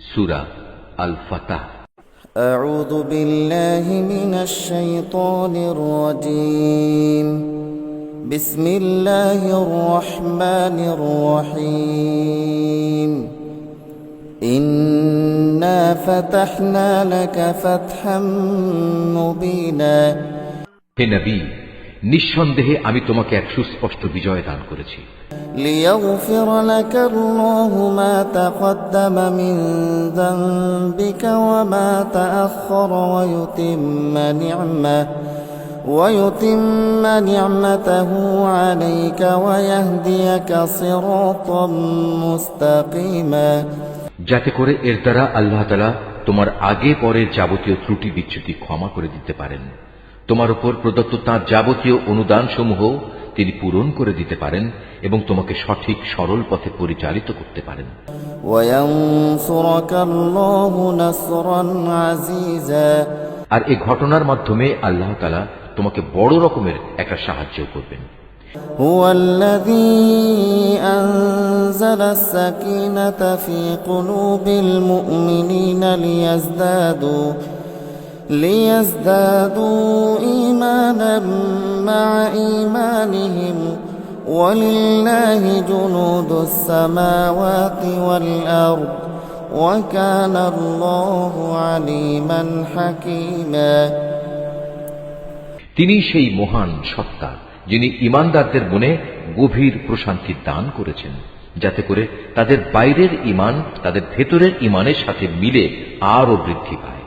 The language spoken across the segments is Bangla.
সূরা আল ফাতহ। أعوذ بالله من الشيطان الرجيم. بسم الله الرحمن الرحيم. إنا فتحنا لك فتحا مبينا. হে নবী, নিঃসন্দেহে আমি তোমাকে এক সুস্পষ্ট বিজয় দান করেছি। ليغفر لك الله ما تقدم من ذنبك وما تأخر ويتم نعمته عليك ويهديك صراطا مستقيما. যাতে করে এর দ্বারা আল্লাহ তাআলা তোমার আগে পরের যাবতীয় ত্রুটি বিচ্যুতি ক্ষমা করে দিতে পারেন, তোমার উপর প্রদত্ত তাঁর যাবতীয় অনুদান সমূহ তিনি পূরণ করে দিতে পারেন এবং তোমাকে সঠিক সরল পথে পরিচালিত করতে পারেন। আর এই ঘটনার মাধ্যমে আল্লাহ তাআলা তোমাকে বড় রকমের একটা সাহায্য করবেন। هو الذي أنزل السكينة في قلوب المؤمنين ليزدادوا إيمانا مع إيمانهم ولله جنود السماوات والأرض وكان الله عليما حكيما. তিনি সেই মহান সত্তা যিনি ঈমানদারদের মনে গভীর প্রশান্তি দান করেছেন, যাতে করে তাদের বাইরের ঈমান তাদের ভেতরের ঈমানের সাথে মিলে আরো বৃদ্ধি পায়।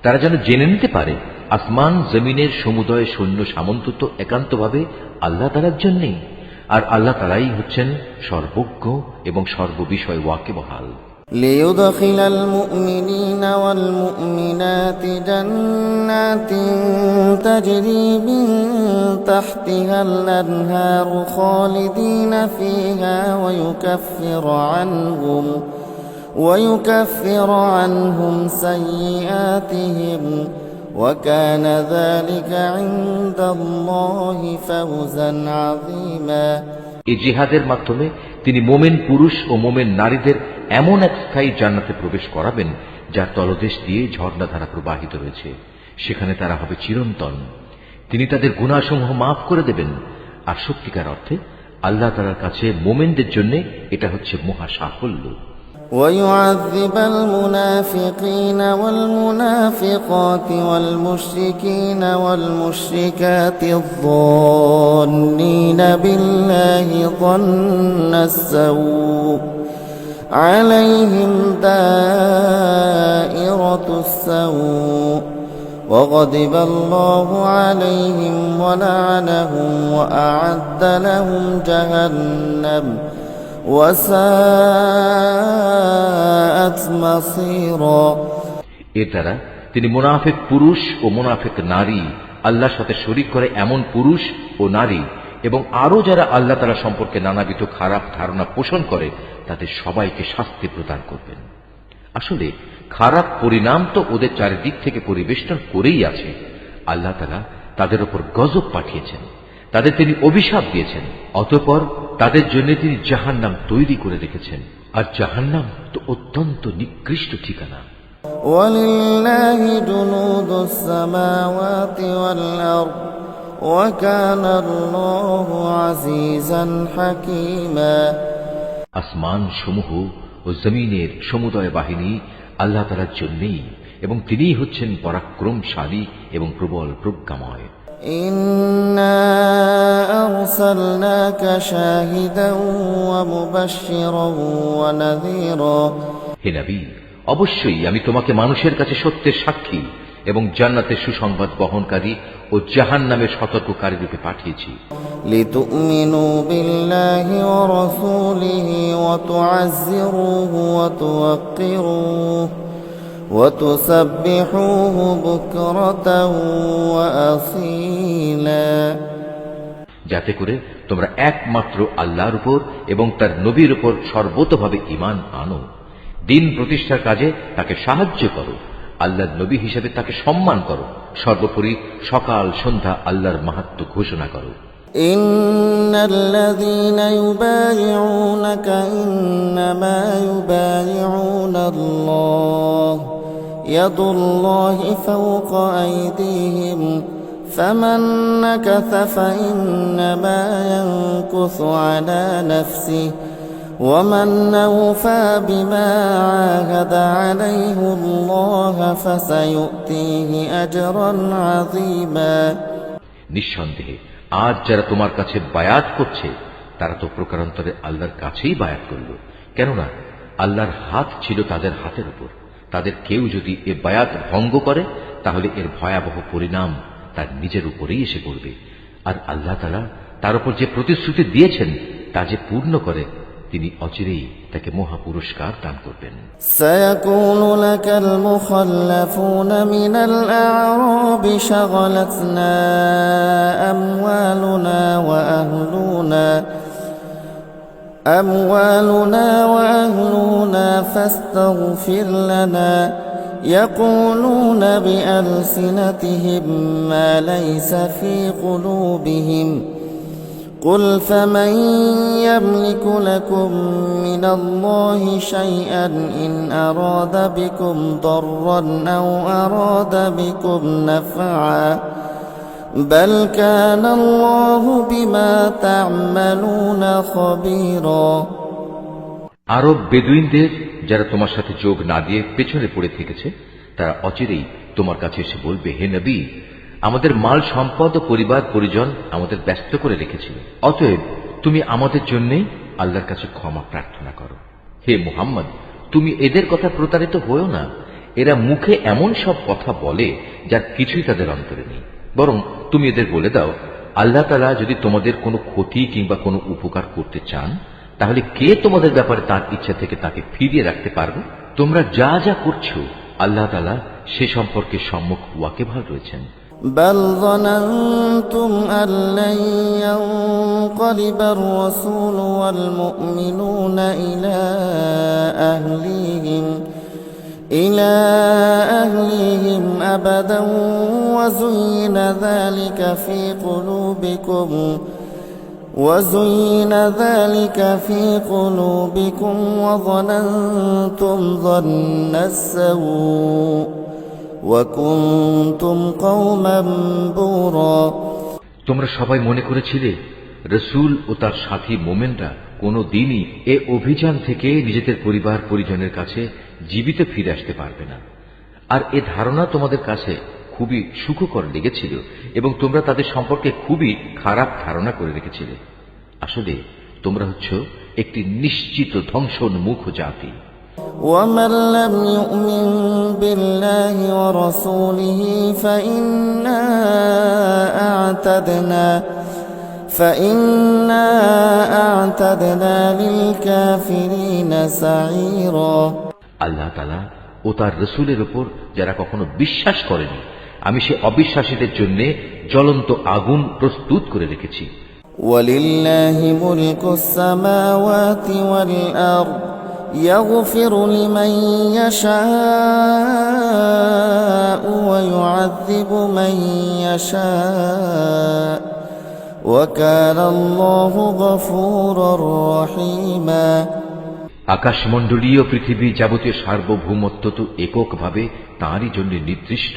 তারা যেন জেনে নিতে পারে আসমান জমিনের সমুদয় সৈন্য সামন্ত তো একান্তভাবে আল্লাহ তাআলার জন্যই, আর আল্লাহ তাআলাই হচ্ছেন সর্বজ্ঞ এবং সর্ববিষয় ওয়াকিবহাল। ليدخل المؤمنين والمؤمنات جنات تجري من تحتها الأنهار خالدين فيها ويكفر عنهم سيئاتهم وكان ذلك عند الله فوزا عظيما. এই জিহাদের মাধ্যমে তিনি মোমেন পুরুষ ও মোমেন নারীদের এমন এক স্থায়ী জান্নাতে প্রবেশ করাবেন যার তলদেশ দিয়ে ঝর্ণাধারা প্রবাহিত রয়েছে, সেখানে তারা হবে চিরন্তন। তিনি তাদের গুনাহসমূহ মাফ করে দেবেন। আর সত্যিকার অর্থে আল্লাহ তাআলার কাছে মোমেনদের জন্য এটা হচ্ছে মহা সাফল্য। ويعذب المنافقين والمنافقات والمشركين والمشركات الظانين بالله ظن السوء عليهم دائرة السوء وغضب الله عليهم ولعنهم وأعد لهم جهنم وساءت مصيرا. এর দ্বারা তিনি মুনাফিক পুরুষ ও মুনাফিক নারী, আল্লাহর সাথে শরীক করে এমন পুরুষ ও নারী এবং আরো যারা আল্লাহ তাআলা সম্পর্কে নানাবিধ খারাপ ধারণা পোষণ করে তাদের সবাইকে শাস্তি প্রদান করবেন। আসলে খারাপ পরিণাম তো ওদের চারিদিক থেকে পরিবেষ্টন করেই আছে। আল্লাহ তাআলা তাদের উপর গজব পাঠিয়েছেন, তাদের তিনি অভিশাপ দিয়েছেন, অতঃপর তাদের জন্য তিনি জাহান্নাম তৈরি করে রেখেছেন, আর জাহান্নাম তো অত্যন্ত নিকৃষ্ট ঠিকানা। ওয়ালিল্লাহি জুনুদুস সামাওয়াতি ওয়াল আরদ ওয়া কানা আল্লাহু আজিজান হাকীমা. আসমান সমূহ ও জমিনের সমুদয় বাহিনী আল্লাহ তাআলার জন্যই, এবং তিনিই হচ্ছেন পরাক্রমশালী এবং প্রবল প্রজ্ঞাময়। ইন্না আরসালনাকা শাহিদান ওয়া মুবাশশিরান ওয়া নাযীরা. হে নবী, অবশ্যই আমি তোমাকে মানুষের কাছে সত্যের সাক্ষী এবং জান্নাতের সুসংবাদ বহনকারী ও জাহান্নামের সতর্ককারী রূপে পাঠিয়েছি। লিতুমিনু বিল্লাহি ওয়া রাসূলিহি ওয়া তুআজ্জিরুহু ওয়া তুওয়াক্কিরুহু ওয়া তুসাব্বিহুহু বুকরাতান ওয়া আসীলা. যাতে করে তোমরা একমাত্র আল্লাহর উপর এবং তার নবীর উপর সর্বতোভাবে ঈমান আনো, দিন প্রতিষ্ঠার কাজে তাকে সাহায্য করো, আল্লাহর নবী হিসেবে তাকে সম্মান করো, সর্বোপরি সকাল সন্ধ্যা আল্লাহর মাহাত্ম্য ঘোষণা করো। إن الذين يبايعونك إنما يبايعون الله يد الله فوق أيديهم فمن نكث فإنما ينكث على نفسه ومن أوفى بما عاهد عليه الله فسيؤتيه أجرا عظيما নিঃসন্দেহে আজ যারা তোমার কাছে বায়াত করছে তারা তো প্রকারান্তরে আল্লাহর কাছেই বায়াত করল, কেননা আল্লাহর হাত ছিল তাদের হাতের উপর। তাদের কেউ যদি এ বায়াত ভঙ্গ করে তাহলে এর ভয়াবহ পরিণাম তার নিজের উপরেই এসে পড়বে। আর আল্লাহ তাআলা তার উপর যে প্রতিশ্রুতি দিয়েছেন তা যে পূর্ণ করে তিনি অচিরেই তাকে মহা পুরস্কার দান করবেন। سيقول لك المخلفون من الأعراب شغلتنا أموالنا وأهلنا فاستغفر لنا يقولون بألسنتهم ما ليس في قلوبهم قل فمن يملك لكم من الله شيئا إن أراد بكم ضرا أو أراد بكم نفعا بل كان الله بما تعملون خبيرا আরব বেদুইনদের যারা তোমার সাথে যোগ না দিয়ে পেছনে পড়ে থেকেছে তারা অচিরেই তোমার কাছে এসে বলবে, হে নবী, আমাদের মাল সম্পদ ও পরিবার পরিজন আমাদের ব্যস্ত করে রেখেছিল, অতএব তুমি আমাদের জন্যই আল্লাহর কাছে ক্ষমা প্রার্থনা করো। হে মুহাম্মদ, তুমি এদের কথা প্রতারিত হয়েও না। এরা মুখে এমন সব কথা বলে যার কিছুই তাদের অন্তরে নেই। বরং তুমি এদের বলে দাও, আল্লাহ তাআলা যদি তোমাদের কোনো ক্ষতি কিংবা কোনো উপকার করতে চান তাহলে কে তোমাদের ব্যাপারে তার ইচ্ছা থেকে তাকে ফিরিয়ে রাখতে পারবে? তোমরা যা যা করছো আল্লাহ তাআলা সে সম্পর্কে সম্মুখ ওয়াকিবহাল রয়েছেন। بل ظننتم أن لن ينقلب الرسول والمؤمنون إلى أهليهم أبدا وزين ذلك في قلوبكم وظننتم ظن السوء وكنتم قوما بورا তোমরা সবাই মনে করেছিলে রসূল ও তার সাথী মোমেনরা কোনো দিনই এ অভিযান থেকে নিজেদের পরিবার পরিজনের কাছে জীবিত ফিরে আসতে পারবে না। আর এ ধারণা তোমাদের কাছে খুবই সুখকর লেগেছিল এবং তোমরা তাদের সম্পর্কে খুবই খারাপ ধারণা করে রেখেছিলে। আসলে তোমরা হচ্ছ একটি নিশ্চিত ধ্বংসোন্মুখ জাতি। ومن لم يؤمن بالله ورسوله فإنا أعتدنا للكافرين سعيرا আল্লাহ তাআলা ও তার রাসূলের উপর যারা কখনো বিশ্বাস করেনি আমি সে অবিশ্বাসীদের জন্য জ্বলন্ত আগুন প্রস্তুত করে রেখেছি। ولله ملك السماوات والأرض يغفر لمن يشاء ويعذب من يشاء وكان الله غفورا رحيما আকাশমণ্ডলীয় পৃথিবী যাবতীয় সার্বভৌমত্ব তো এককভাবে তাঁরই জন্য নির্দিষ্ট।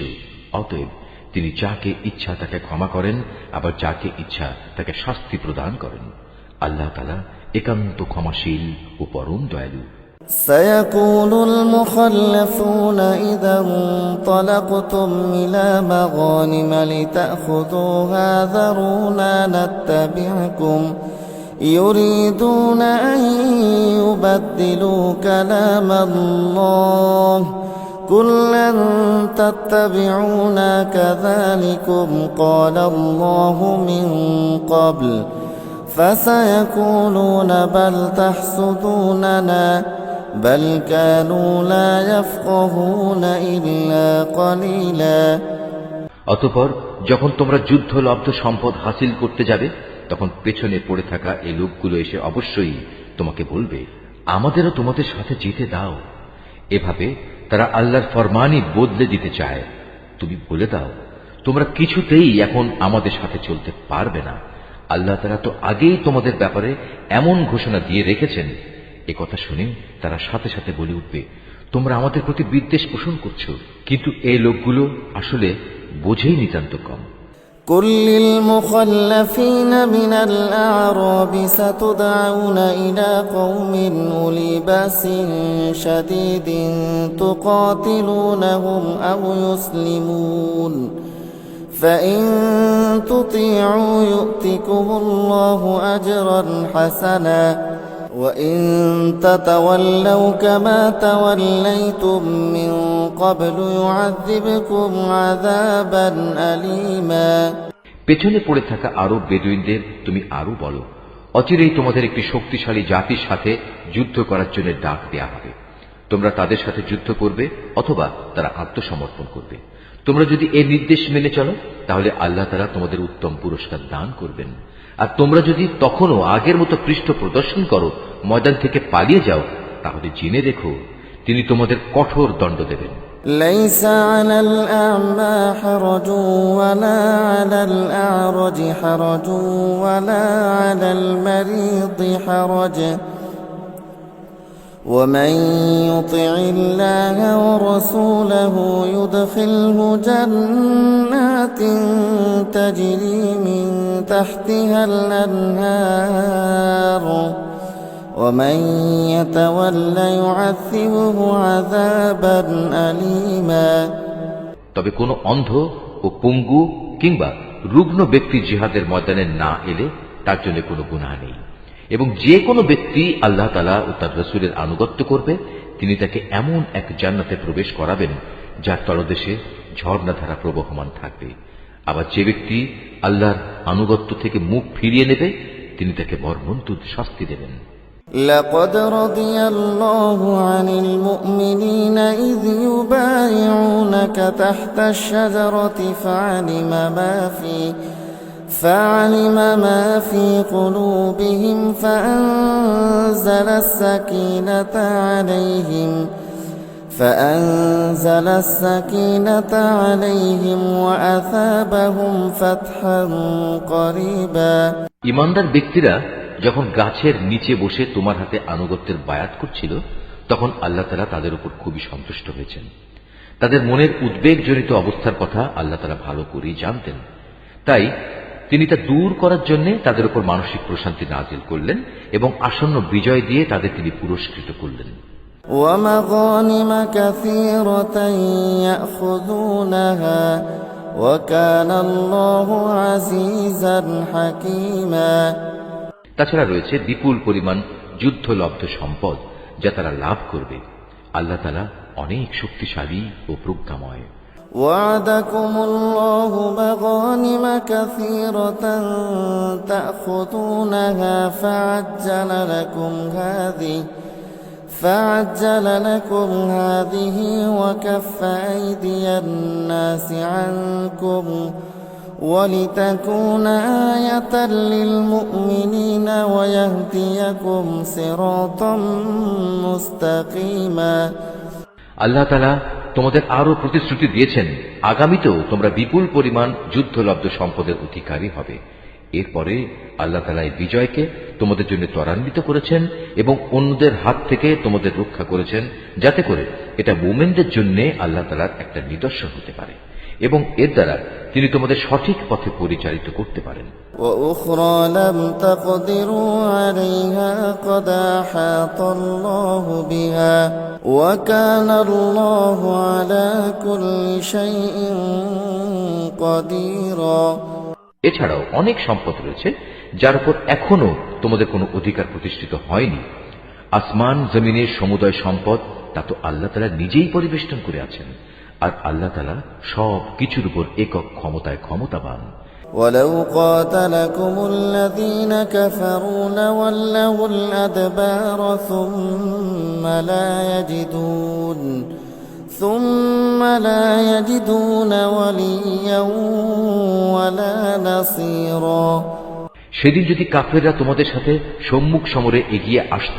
অতএব তিনি যাকে ইচ্ছা তাকে ক্ষমা করেন, আবার যাকে ইচ্ছা তাকে শাস্তি প্রদান করেন। আল্লাহ তাআলা একান্ত ক্ষমাশীল ও পরম দয়ালু। سيقول المخلفون إذا انطلقتم إلى مغانم لتأخذوها ذرونا نتبعكم يريدون أن يبدلوا كلام الله قل لن تتبعونا كذلكم قال الله من قبل فسيقولون بل تحسدوننا بل كانوا لا يفقهون إلا قليلا অতঃপর যখন তোমরা যুদ্ধলব্ধ সম্পদ হাসিল করতে যাবে তখন পেছনে পড়ে থাকা এই লোকগুলো এসে অবশ্যই তোমাকে বলবে, আমাদেরও তোমাদের সাথে যেতে দাও। এভাবে তারা আল্লাহর ফরমানই বদলে দিতে চায়। তুমি বলে দাও, তোমরা কিছুতেই এখন আমাদের সাথে চলতে পারবে না। আল্লাহ তাআলা তো আগেই তোমাদের ব্যাপারে এমন ঘোষণা দিয়ে রেখেছেন। এ কথা শুনে তারা সাথে সাথে বলে উঠবে, তোমরা আমাদের প্রতি বিদ্বেষ পোষণ করছো। কিন্তু এই লোকগুলো আসলে বোঝেই নিতান্ত কম। قل للمخلفين من الأعراب ستدعون إلى قوم أولي بأس شديد تقاتلونهم أو يسلمون فإن تطيعوا يؤتكم الله أجرا حسنا وإن تتولوا كما توليتم من قبل يعذبكم عذابا أليما পেছনে পড়ে থাকা আরব বেদুইনদের তুমি আরো বলো, অচিরেই তোমাদের একটি শক্তিশালী জাতির সাথে যুদ্ধ করার জন্য ডাক দেয়া হবে। তোমরা তাদের সাথে যুদ্ধ করবে অথবা তারা আত্মসমর্পণ করবে। তোমরা যদি এর নির্দেশ মেনে চলো তাহলে আল্লাহ তাআলা তোমাদের উত্তম পুরস্কার দান করবেন। আর তোমরা যদি তখনও আগের মতো পৃষ্ঠ প্রদর্শন করো, ময়দান থেকে পালিয়ে যাও, তাহলে জেনে রেখো তিনি তোমাদের কঠোর দণ্ড দেবেন। ليس على الأعمى حرج ولا على الأعرج حرج ولا على المريض حرج ومن يطع الله ورسوله يدخله جنات تجري من تحتها الأنهار ومن يتول يعذبه عذابا أليما তবে কোনো অন্ধ ও পঙ্গু কিংবা রুগ্ন ব্যক্তি জিহাদের ময়দানে না এলে তার জন্য কোনো গুনাহ নেই। এবং যে কোনো ব্যক্তি আল্লাহ তাআলা ও তার রাসূলের আনুগত্য করবে, তিনি তাকে এমন এক জান্নাতে প্রবেশ করাবেন যার তলদেশে ঝর্ণাধারা প্রবহমান থাকবে। আবার যে ব্যক্তি আল্লাহর আনুগত্য থেকে মুখ ফিরিয়ে নেবে, তিনি তাকে মর্মন্তুদ শাস্তি দেবেন। لقد رضي الله عن المؤمنين إذ يبايعونك تحت الشجرة فعلم ما في قلوبهم فأنزل السكينة عليهم وأثابهم فتحا قريبا ঈমানদার ব্যক্তিরা যখন গাছের নিচে বসে তোমার হাতে আনুগত্যের বায়াত করছিল, তখন আল্লাহ তাআলা তাদের উপর খুবই সন্তুষ্ট হয়েছেন। তাদের মনের উদ্বেগজনিত অবস্থার কথা আল্লাহ তাআলা ভালো করেই জানতেন। তাই তিনি তা দূর করার জন্য তাদের উপর মানসিক প্রশান্তি নাজিল করলেন এবং আসন্ন বিজয় দিয়ে তাদের তিনি পুরস্কৃত করলেন। ومغانم كثيرة يأخذونها وكان الله عزيزا حكيما তাছাড়া রয়েছে বিপুল পরিমাণ যুদ্ধলব্ধ সম্পদ যা তারা লাভ করবে। আল্লাহ তাআলা অনেক শক্তিশালী ও প্রজ্ঞাময়। وعدكم الله مغانم كثيرة تأخذونها فعجل لكم هذه وكف أيدي الناس عنكم ولتكون آية للمؤمنين ويهديكم صراطا مستقيما আল্লাহ তাআলা তোমাদের আরো প্রতিশ্রুতি দিয়েছেন, আগামীতেও তোমরা বিপুল পরিমাণ যুদ্ধলব্ধ সম্পদের অধিকারী হবে। এরপরে আল্লাহ তাআলা এই বিজয়কে তোমাদের জন্য ত্বরান্বিত করেছেন এবং অন্যদের হাত থেকে তোমাদের রক্ষা করেছেন, যাতে করে এটা মুমিনদের জন্য আল্লাহ তাআলার একটা নিদর্শন হতে পারে এবং এর দ্বারা তিনি তোমাদের সঠিক পথে পরিচালিত করতে পারেন। وأخرى لم تقدروا عليها قد أحاط الله بها وكان الله على كل شيء قديرا এছাড়াও অনেক সম্পদ রয়েছে যার উপর এখনো তোমাদের কোনো অধিকার প্রতিষ্ঠিত হয়নি। আসমান জমিনের সমুদয় সম্পদ তা তো আল্লাহ তাআলা নিজেই পরিবেষ্টন করে আছেন, আর আল্লাহ তাআলা সব কিছুর উপর একক ক্ষমতায় ক্ষমতাবান। ولو قاتلكم الذين كفروا لولوا الأدبار ثم لا يجدون وليا ولا نصيرا সেদিন যদি কাফেররা তোমাদের সাথে সম্মুখ সমরে এগিয়ে আসত,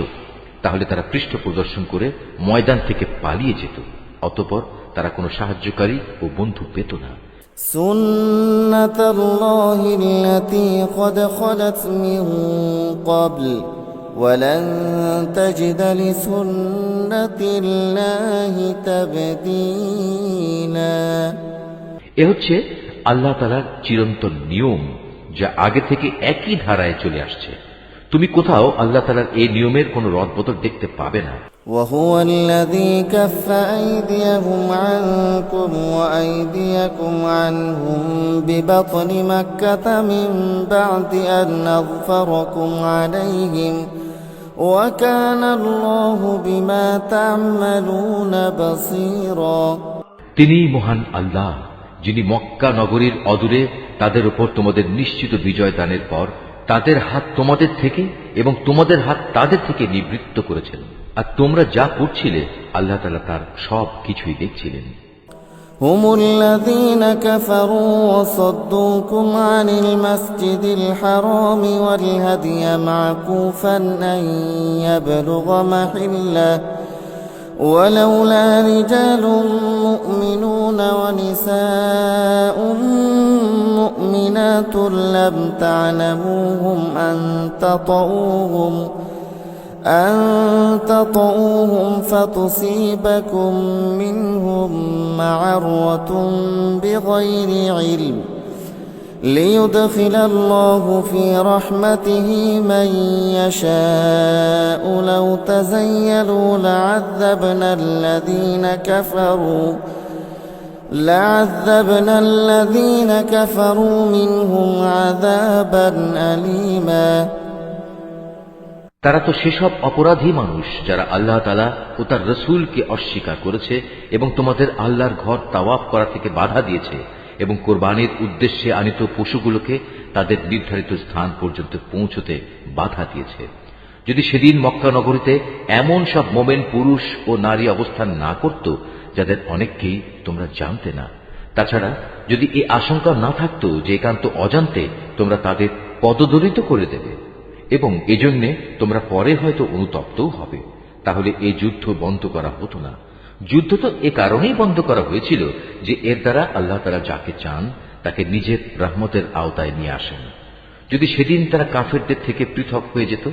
তাহলে তারা পৃষ্ঠ প্রদর্শন করে ময়দান থেকে পালিয়ে যেত, অতঃপর তারা কোনো সাহায্যকারী ও বন্ধু পেত না। سنة الله التي قد خلت من قبل ولن تجد لسنة الله تبديلا এ হচ্ছে আল্লাহ তাআলার চিরন্তন নিয়ম, যা আগে থেকে একই ধারায় চলে আসছে। তুমি কোথাও আল্লাহ তাআলার এই নিয়মের কোনো রদবদল দেখতে পাবে না। وهو الذي كف أيديهم عنكم وأيديكم عنهم ببطن مكة من بعد أن أظفركم عليهم وكان الله بما تعملون بصيرا তিনিই মহান আল্লাহ, যিনি মক্কা নগরীর অদূরে তাদের উপর তোমাদের নিশ্চিত বিজয় দানের পর তাদের হাত তোমাদের থেকে এবং তোমাদের হাত তাদের থেকে নিবৃত্ত করেছেন। আর তোমরা যা করছিলে আল্লাহ তাআলা তার সব কিছুই দেখছিলেন। هم الذين كفروا وصدوكم عن المسجد الحرام والهدي معكوفا أن يبلغ محله ولولا رجال مؤمنون ونساء مؤمنات لم تعلموهم أن تطؤوهم فتصيبكم منهم معرة بغير علم ليدخل الله في رحمته من يشاء لو تزيلوا لعذبنا الذين كفروا منهم عذابا أليما তারা তো সেসব অপরাধী মানুষ যারা আল্লাহ তাআলা ও তার রাসূলকে অস্বীকার করেছে এবং তোমাদের আল্লাহর ঘর তাওয়াফ করা থেকে বাধা দিয়েছে এবং কোরবানির উদ্দেশ্যে আনিত পশুগুলোকে তাদের নির্ধারিত স্থান পর্যন্ত পৌঁছতে বাধা দিয়েছে। যদি সেদিন মক্কা নগরীতে এমন সব মোমেন পুরুষ ও নারী অবস্থান না করত যাদের অনেককেই তোমরা জানতে না, তাছাড়া যদি এই আশঙ্কা না থাকত যে একান্ত অজান্তে তোমরা তাদের পদদলিত করে দেবে এবং এজন্য তোমরা পরে হয়তো অনুতপ্তও হবে, তাহলে এই যুদ্ধ বন্ধ করা হতো না। যুদ্ধ তো এ কারণেই বন্ধ করা হয়েছিল যে এর দ্বারা আল্লাহ তাআলা যাকে চান তাকে নিজের রহমতের আওতায় নিয়ে আসেন। যদি সেদিন তারা কাফেরদের থেকে পৃথক হয়ে যেত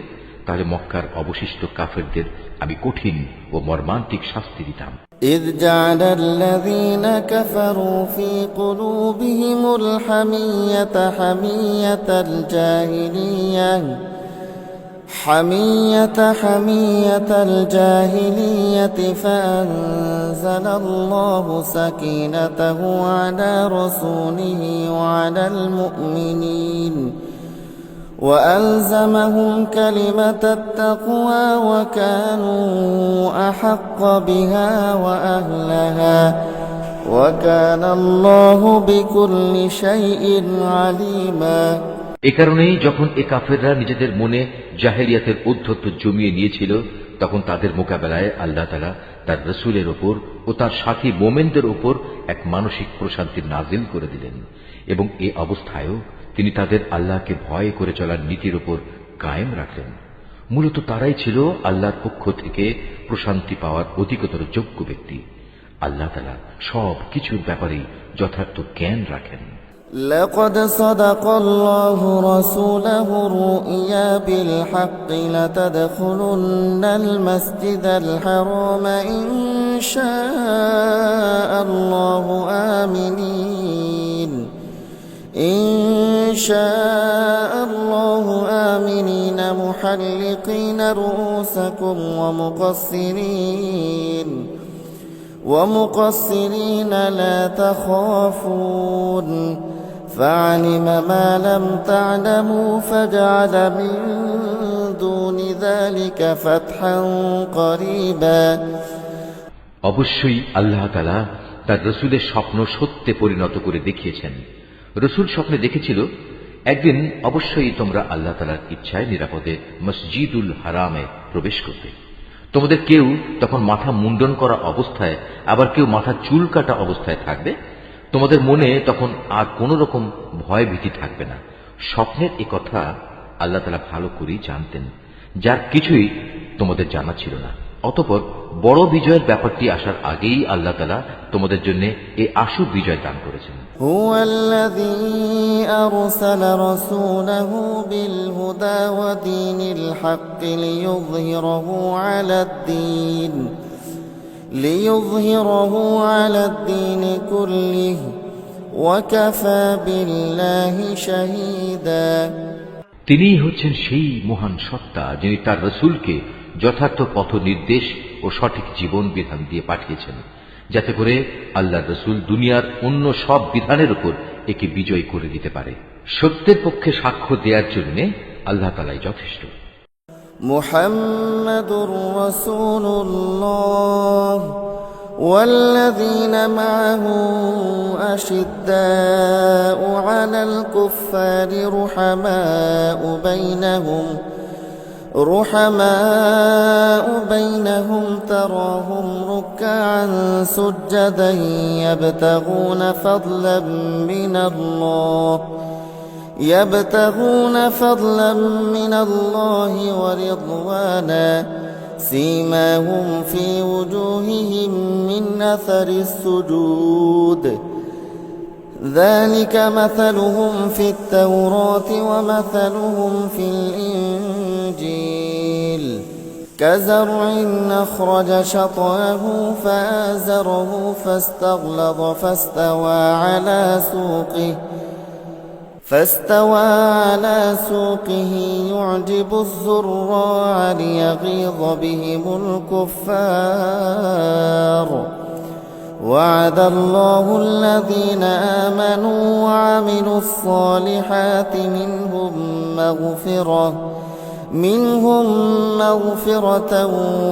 তাহলে মক্কার অবশিষ্ট কাফেরদের আমি কঠিন ও মর্মান্তিক শাস্তি দিতাম। إذ جعل الذين كفروا في قلوبهم الحمية حمية الجاهلية فأنزل الله سكينته على رسوله وعلى المؤمنين وألزمهم كلمة التقوى وكانوا أحق بها وأهلها وكان الله بكل شيء عليما এ কারণেই যখন এ কাফেররা নিজেদের মনে জাহেলিয়াতের উদ্ধত্ত জমিয়ে নিয়েছিল তখন তাদের মোকাবেলায় আল্লাহ তাআলা তার রাসূলের উপর ও তার সাথী মোমেনদের উপর এক মানসিক প্রশান্তি নাজিল করে দিলেন এবং এ অবস্থায়ও তিনি তাদের আল্লাহকে ভয় করে চলার নীতির উপর কায়েম রাখলেন। মূলত তারাই ছিল আল্লাহর পক্ষ থেকে প্রশান্তি পাওয়ার অধিকতর যোগ্য ব্যক্তি। আল্লাহ তাআলা সব কিছুর ব্যাপারে যথার্থ জ্ঞান রাখেন। لقد صدق الله رسوله الرؤيا بالحق لتدخلن المسجد الحرام إن شاء الله آمنين محلقين رؤوسكم ومقصرين لا تخافون فعلم ما لم تعلموا فجعل من دون ذلك فتحا قريبا অবশ্যই আল্লাহ তাআলা তার রাসূলের স্বপ্ন সত্যে পরিণত করে দেখিয়েছেন। রাসূল স্বপ্নে দেখেছিল একদিন অবশ্যই তোমরা আল্লাহ তাআলার ইচ্ছায় নিরাপদে মসজিদুল হারামে প্রবেশ করবে। তোমাদের কেউ তখন মাথা মুন্ডন করা অবস্থায় আবার কেউ মাথা চুল কাটা অবস্থায় থাকবে। তোমাদের মনে তখন আর কোন রকম ভয় ভীতি থাকবে না। স্বপ্নের এ কথা আল্লাহ তাআলা ভালো করেই জানতেন, যার কিছুই তোমাদের জানা ছিল না। অতঃপর বড় বিজয়ের ব্যাপারটি আসার আগেই আল্লাহ তাআলা তোমাদের জন্য এই আশু বিজয় দান করেছেন। هو الذي أرسل رسوله بالهدى ودين الحق ليظهره على الدين كله وكفى بالله شهيدا। তিনিই হচ্ছেন সেই মহান সত্তা যিনি তার রসুলকে যথার্থ পথ নির্দেশ ও সঠিক জীবন বিধান দিয়ে পাঠিয়েছেন, যাতে করে আল্লাহর রসুল দুনিয়ার অন্য সব বিধানের উপর একে বিজয় করে দিতে পারে। সত্যের পক্ষে সাক্ষ্য দেওয়ার জন্য আল্লাহ তাআলাই যথেষ্ট। মুহাম্মাদুর রাসূলুল্লাহ والذين معه أشداء على الكفار رحماء بينهم تراهم ركعا سجدا يبتغون فضلا من الله ورضوانا سيماهم في وجوههم من أثر السجود ذلك مثلهم في التوراة ومثلهم في الإنجيل كزرع أخرج شطأه فآزره فاستغلظ فاستوى على سوقه يعجب الزراع ليغيظ بهم الكفار وعد الله الذين آمنوا وعملوا الصالحات منهم مغفرة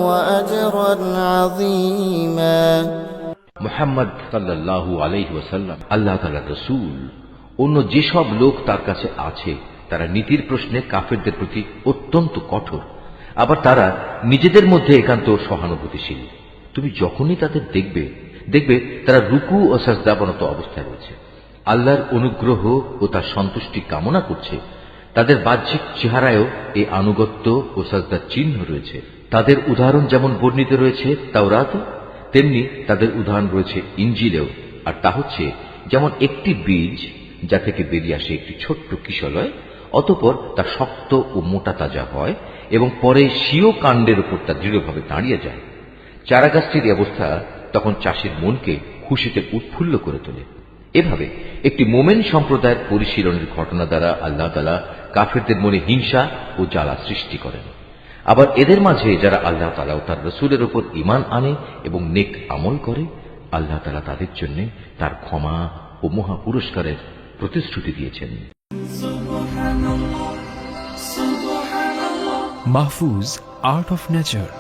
وأجرا عظيما। মুহাম্মদ সাল্লাল্লাহু আলাইহি ওয়াসাল্লাম আল্লাহ তাআলার রাসূল। অন্য যেসব লোক তার কাছে আছে তারা নীতির প্রশ্নে কাফেরদের প্রতি অত্যন্ত কঠোর, আবার তারা নিজেদের মধ্যে একান্ত সহানুভূতিশীল। তুমি যখনই তাদের দেখবে তারা রুকু ও সাজদাবনত অবস্থায় রয়েছে, আল্লাহর অনুগ্রহ ও তার সন্তুষ্টি কামনা করছে। তাদের বাহ্যিক চেহারায়ও এই আনুগত্য ও সাজদার চিহ্ন রয়েছে। তাদের উদাহরণ যেমন বর্ণিত রয়েছে তাওরাতে, তেমনি তাদের উদাহরণ রয়েছে ইনজিলেও। আর তা হচ্ছে যেমন একটি বীজ যা থেকে বেরিয়ে আসে একটি ছোট্ট কিশলয়, অতঃপর তা শক্ত ও মোটা তাজা হয় এবং পরে স্বীয় কাণ্ডের উপর তা দৃঢ়ভাবে দাঁড়িয়ে যায়। চারাগাছটির অবস্থা তখন চাষির মনকে খুশিতে উৎফুল্ল করে তোলে। এভাবে একটি মোমেন সম্প্রদায়ের পরিশীলনের ঘটনা দ্বারা আল্লাহ তাআলা কাফেরদের মনে হিংসা ও জ্বালা সৃষ্টি করেন। আবার এদের মাঝে যারা আল্লাহ তাআলা ও তার রাসূলের উপর ঈমান আনে এবং নেক আমল করে, আল্লাহ তাআলা তাদের জন্য তার ক্ষমা ও মহা পুরস্কারের প্রতিশ্রুতি দিয়েছেন। Mahfuz, Art of Nature।